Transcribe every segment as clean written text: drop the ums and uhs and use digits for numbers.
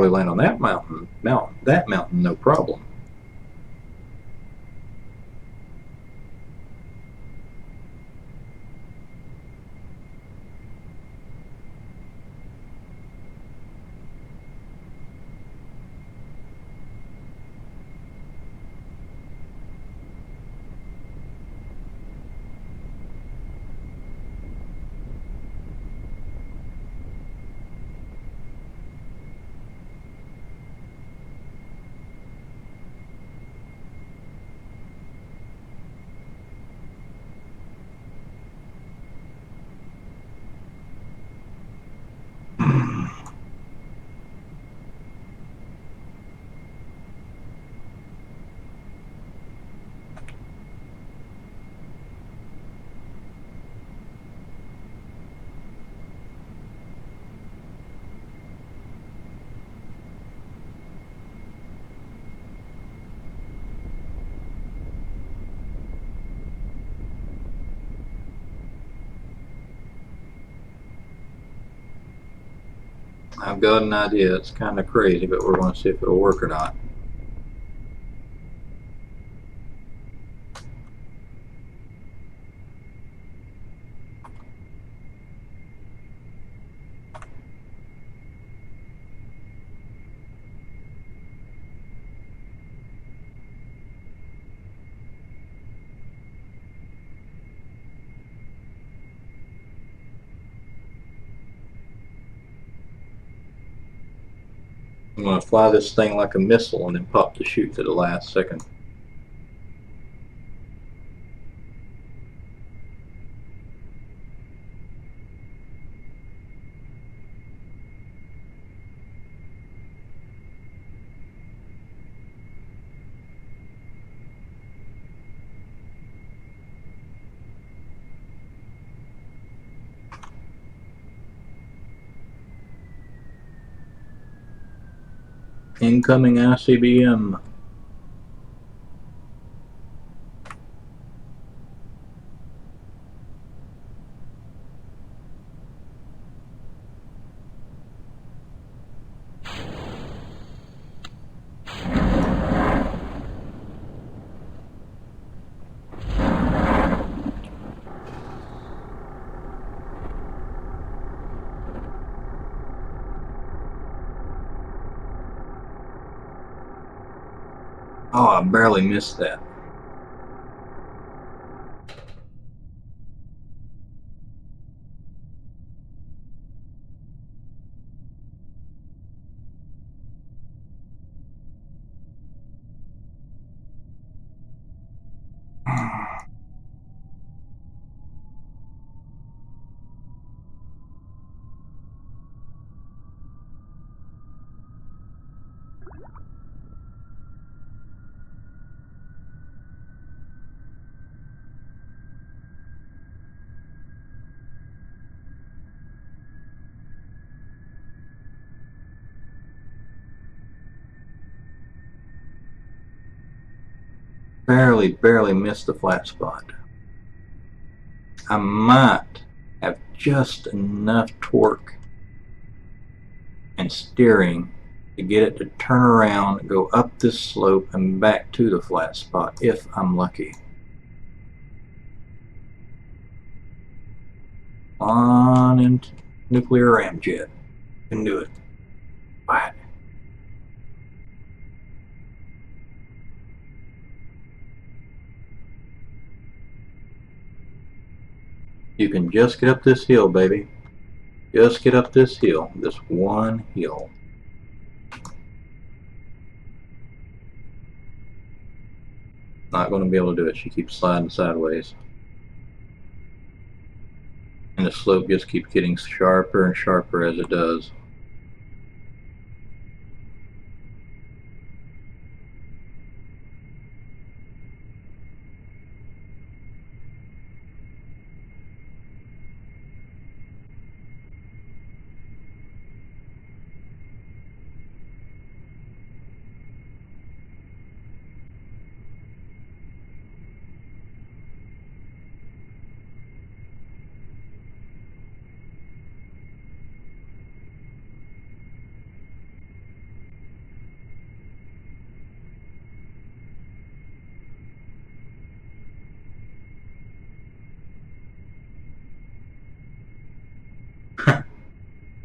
probably land on that mountain, no problem. I've got an idea. It's kind of crazy, but we're going to see if it'll work or not. I'm going to fly this thing like a missile and then pop the chute to the last second. Incoming ICBM. Oh, I barely missed that. Barely missed the flat spot. I might have just enough torque and steering to get it to turn around, go up this slope and back to the flat spot if I'm lucky. On into nuclear ramjet. Can do it. What? You can just get up this hill, baby. Just get up this hill. This one hill. Not going to be able to do it. She keeps sliding sideways. And the slope just keeps getting sharper and sharper as it does.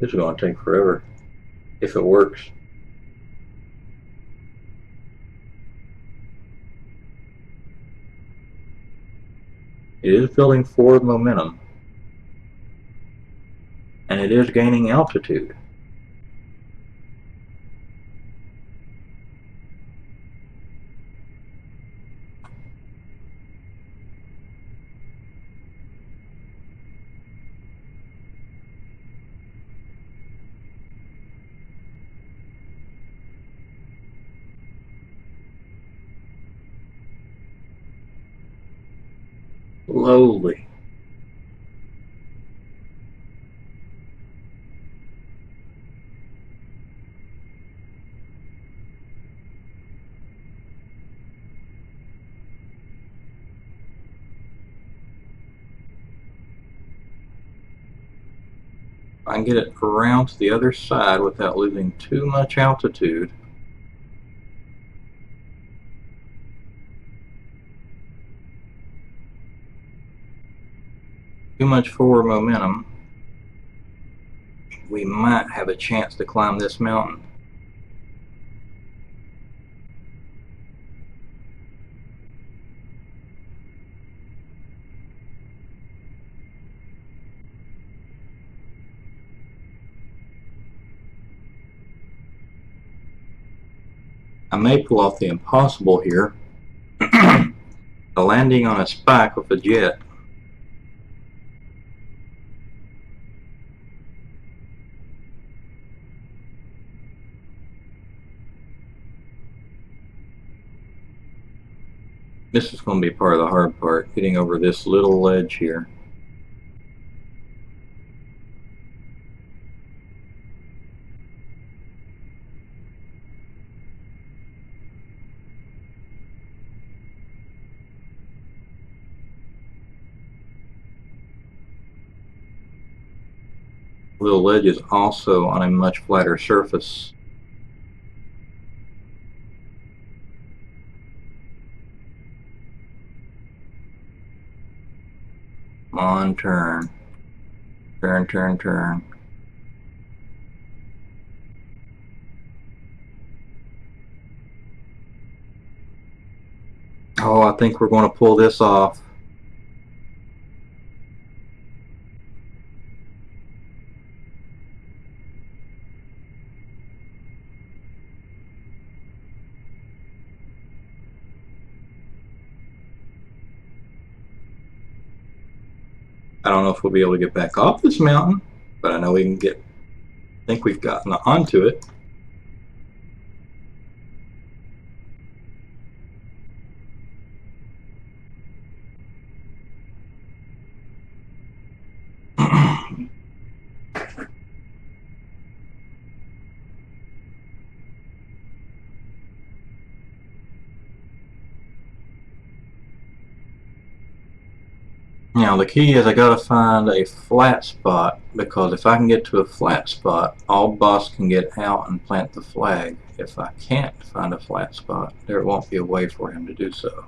This is going to take forever if it works. It is building forward momentum, and it is gaining altitude. Slowly. I can get it around to the other side without losing too much altitude. Too much forward momentum, we might have a chance to climb this mountain. I may pull off the impossible here, a landing on a spike with a jet. This is going to be part of the hard part, getting over this little ledge here. Little ledge is also on a much flatter surface. Come on, turn. Turn, turn, turn. Oh, I think we're going to pull this off. I don't know if we'll be able to get back off this mountain, but I know we can get, I think we've gotten onto it. Now the key is I gotta find a flat spot, because if I can get to a flat spot, all boss can get out and plant the flag. If I can't find a flat spot, there won't be a way for him to do so.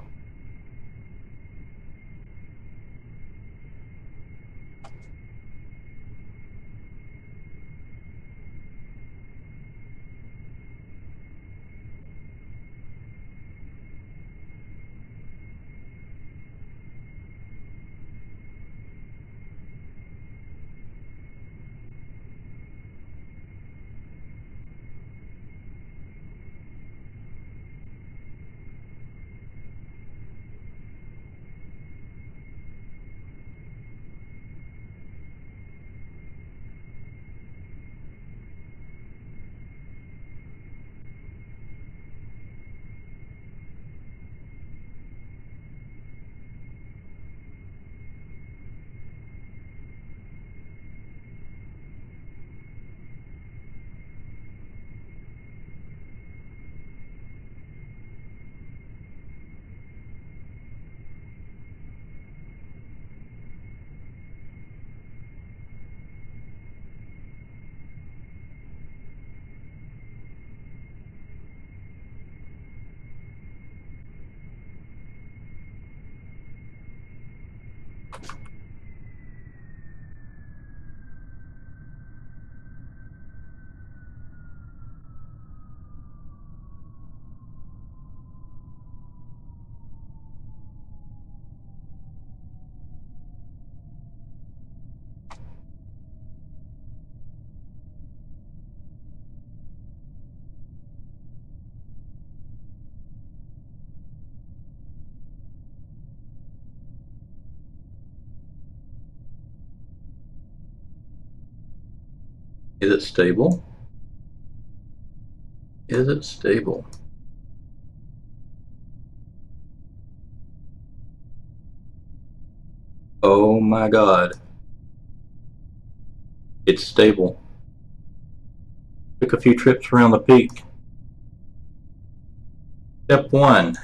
Is it stable? Is it stable? Oh my god. It's stable. Took a few trips around the peak. Step 1.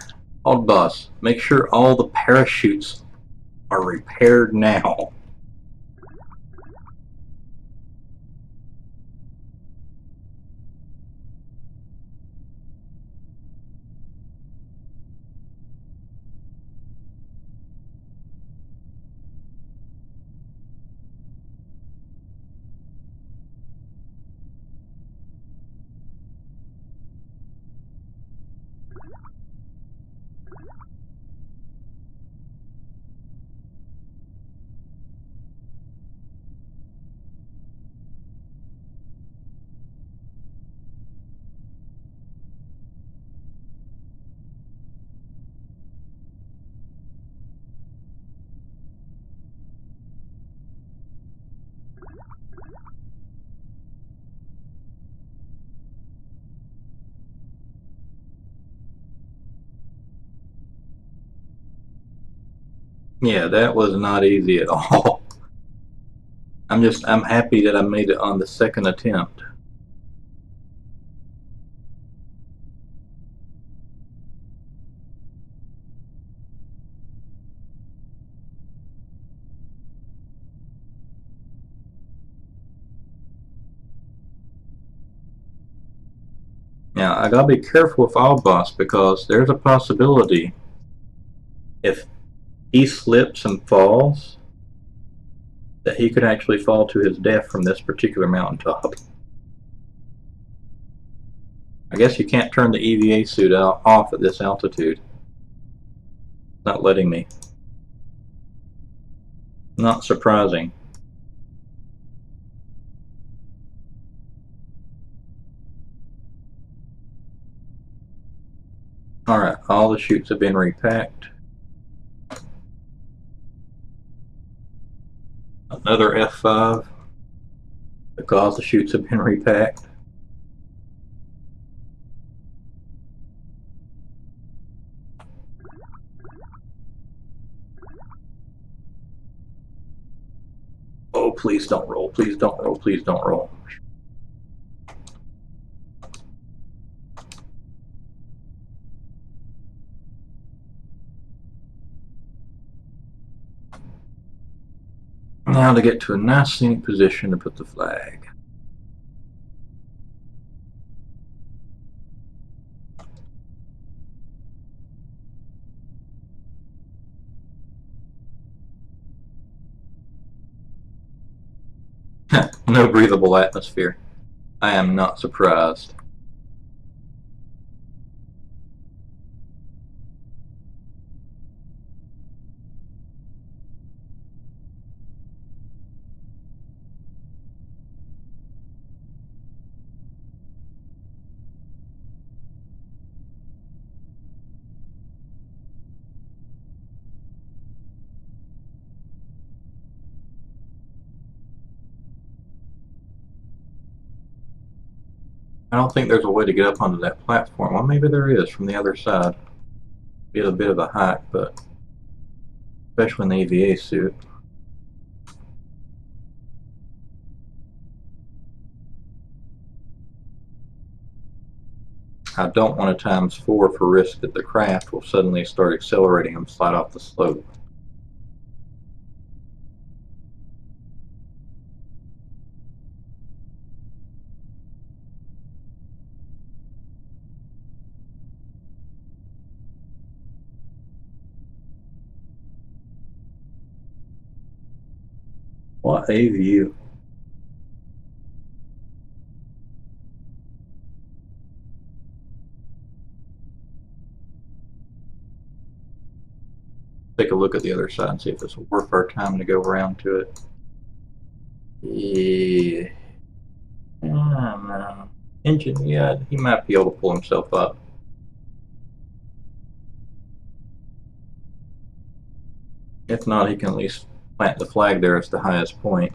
Old boss. Make sure all the parachutes are repaired now. Yeah, that was not easy at all. I'm happy that I made it on the second attempt. Now, I gotta be careful with all boss because there's a possibility if he slips and falls that he could actually fall to his death from this particular mountaintop. I guess you can't turn the EVA suit off at this altitude. It's not letting me. Not surprising. Alright, all the chutes have been repacked. Another F5 because the chutes have been repacked. Oh, please don't roll, please don't roll, please don't roll. Now to get to a nice scenic position to put the flag. No breathable atmosphere. I am not surprised. I don't think there's a way to get up onto that platform. Well, maybe there is from the other side. Be a bit of a hike, but especially in the EVA suit. I don't want to times 4 for risk that the craft will suddenly start accelerating and slide off the slope. What a view. Take a look at the other side and see if it's worth our time to go around to it. Yeah. No. Engine, yeah, he might be able to pull himself up. If not, he can at least plant the flag there as the highest point.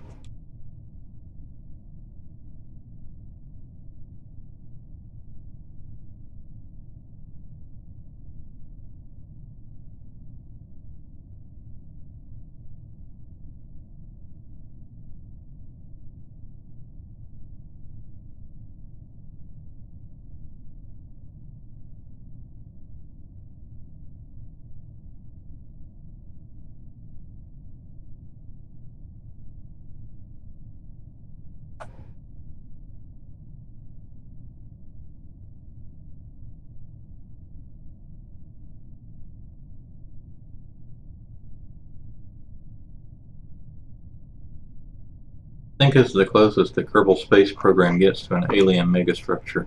I think this is the closest the Kerbal Space Program gets to an alien megastructure.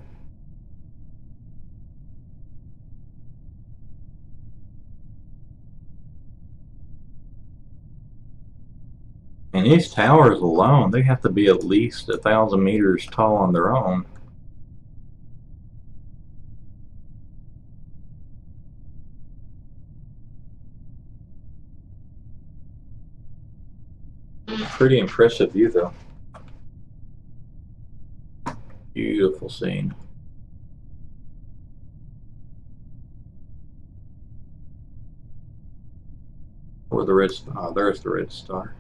And these towers alone, they have to be at least 1,000 meters tall on their own. Pretty impressive view, though. Beautiful scene. Or the red star. Oh, there's the red star.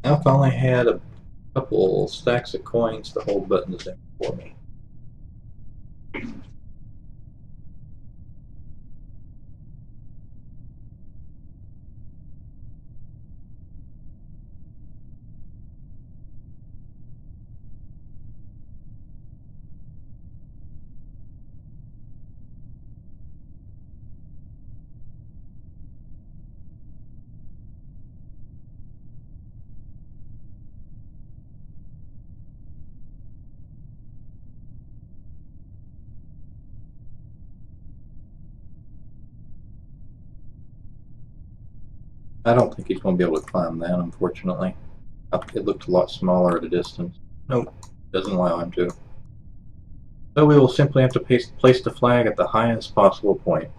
I finally had a couple stacks of coins to hold buttons in for me. I don't think he's going to be able to climb that, unfortunately. It looked a lot smaller at a distance. Nope, doesn't allow him to. So we will simply have to place the flag at the highest possible point.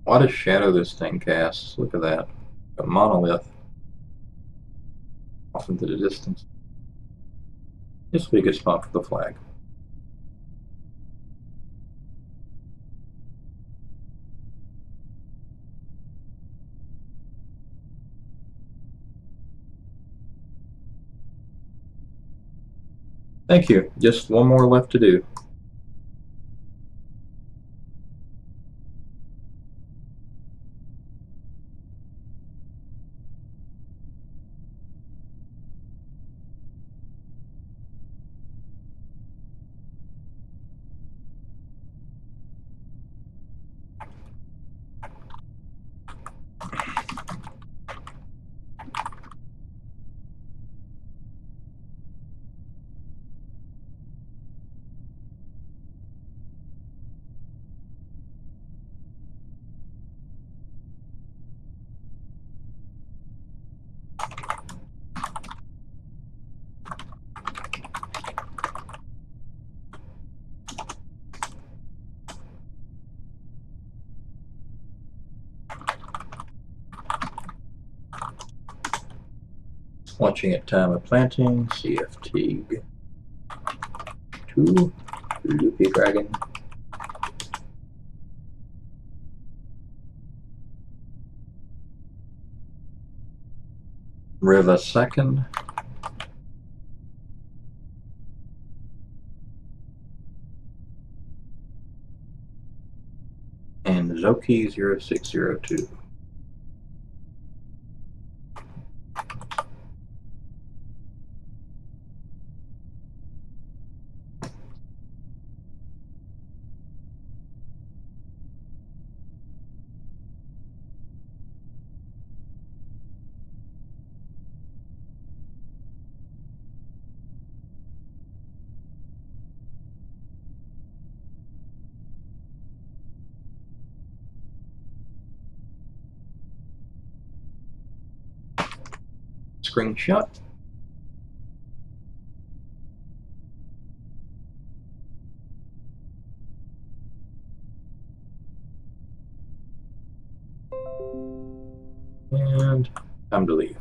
What a shadow this thing casts. Look at that. A monolith off into the distance. This will be a good spot for the flag. Thank you. Just one more left to do. Watching at time of planting, CFT 2, Loopy Dragon. Riva second. And Zoki 0602. screenshot. And time to leave.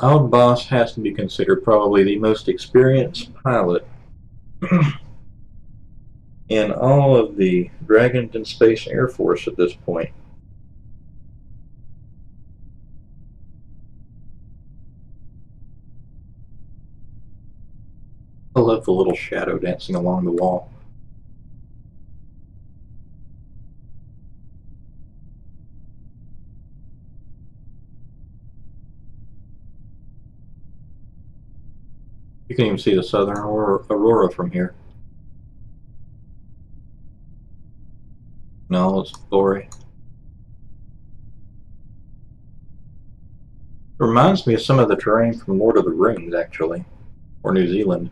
Our boss has to be considered probably the most experienced pilot in all of the Dragonton Space Air Force at this point. I love the little shadow dancing along the wall. You can even see the southern aurora from here. No, it's glory. It reminds me of some of the terrain from Lord of the Rings, actually, or New Zealand.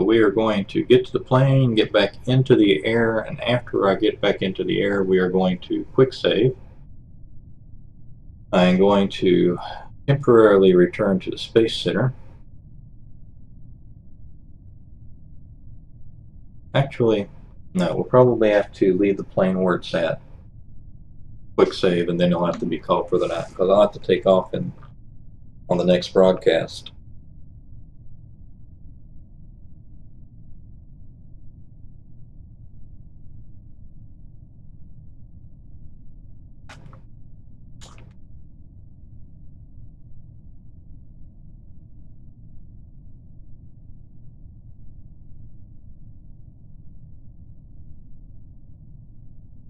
We are going to get to the plane, get back into the air, and after I get back into the air, we are going to quick save. I am going to temporarily return to the Space Center. Actually, no, we'll probably have to leave the plane where it's at. Quick save, and then you'll have to be called for the night, because I'll have to take off on the next broadcast.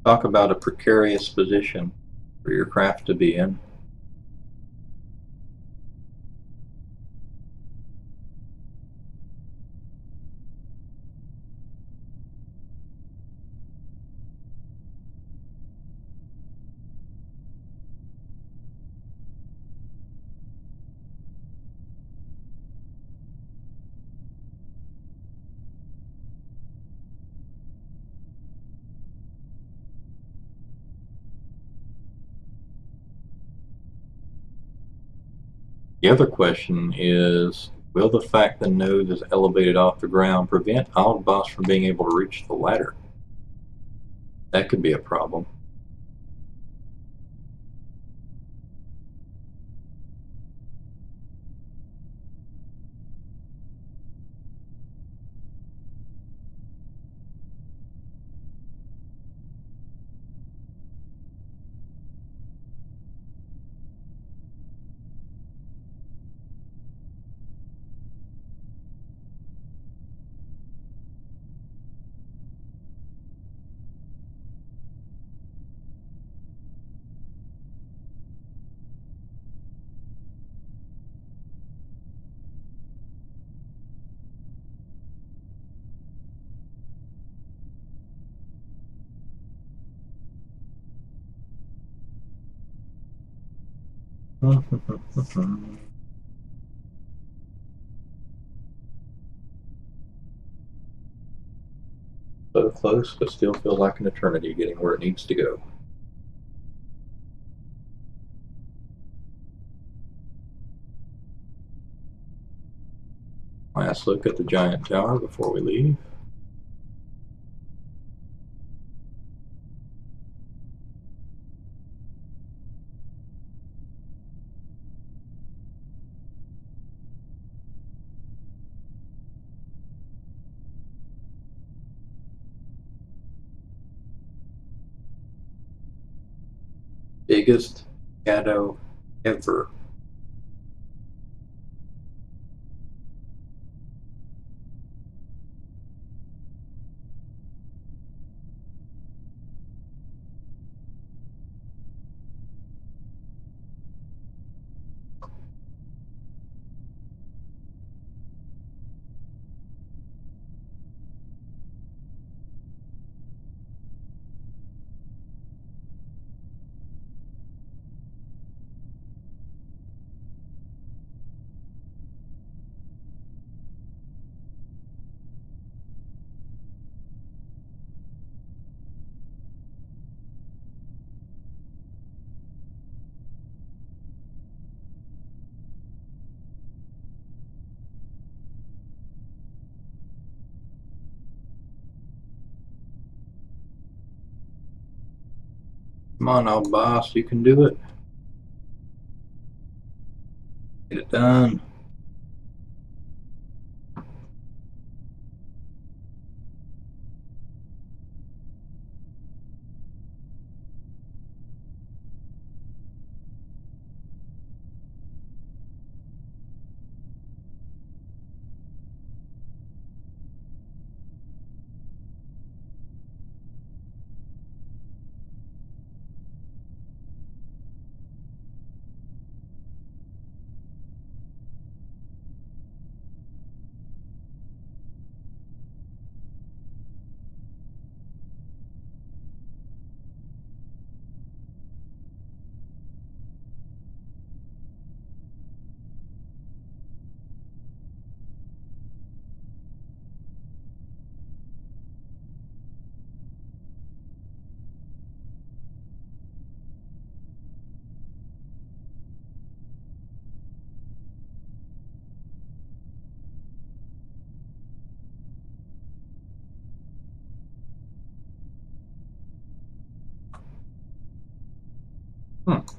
Talk about a precarious position for your craft to be in. The other question is, will the fact the nose is elevated off the ground prevent our boss from being able to reach the ladder? That could be a problem. So close, but still feels like an eternity getting where it needs to go. Last look at the giant tower before we leave. Biggest shadow ever. Come on now, boss, you can do it. Get it done.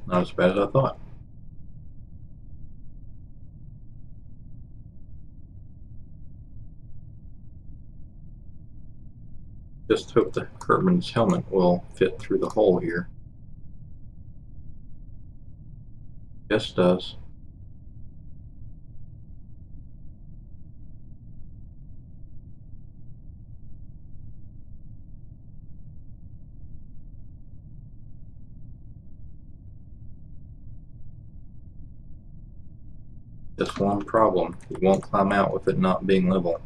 Not as bad as I thought. Just hope the Herman's helmet will fit through the hole here. Yes, it does. Just one problem. You won't climb out with it not being level.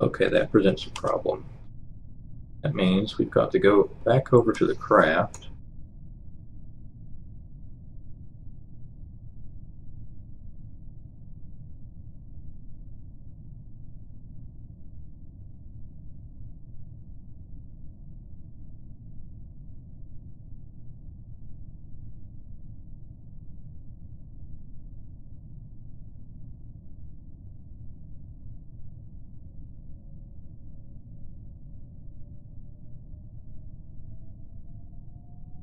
Okay, that presents a problem. That means we've got to go back over to the craft.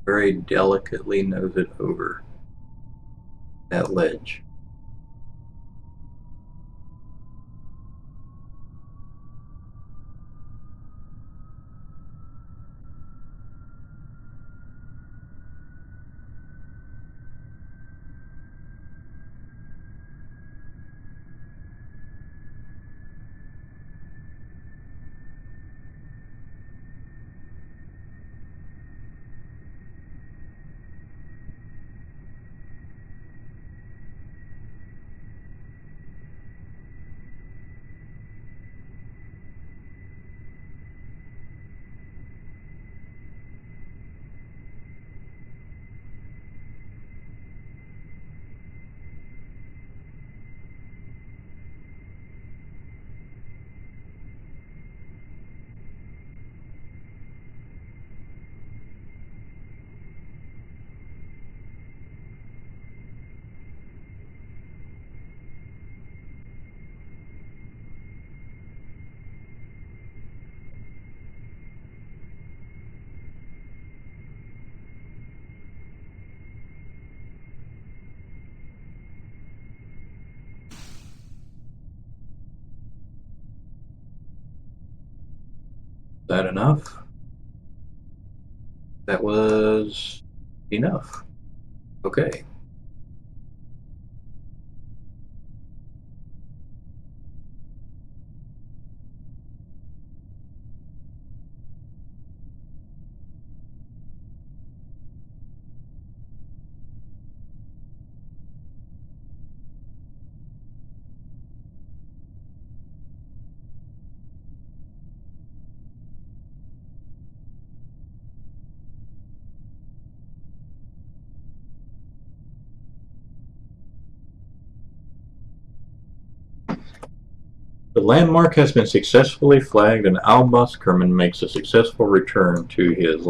Very delicately nose it over that ledge. Is that enough? That was enough. Okay. The landmark has been successfully flagged and Albus Kerman makes a successful return to his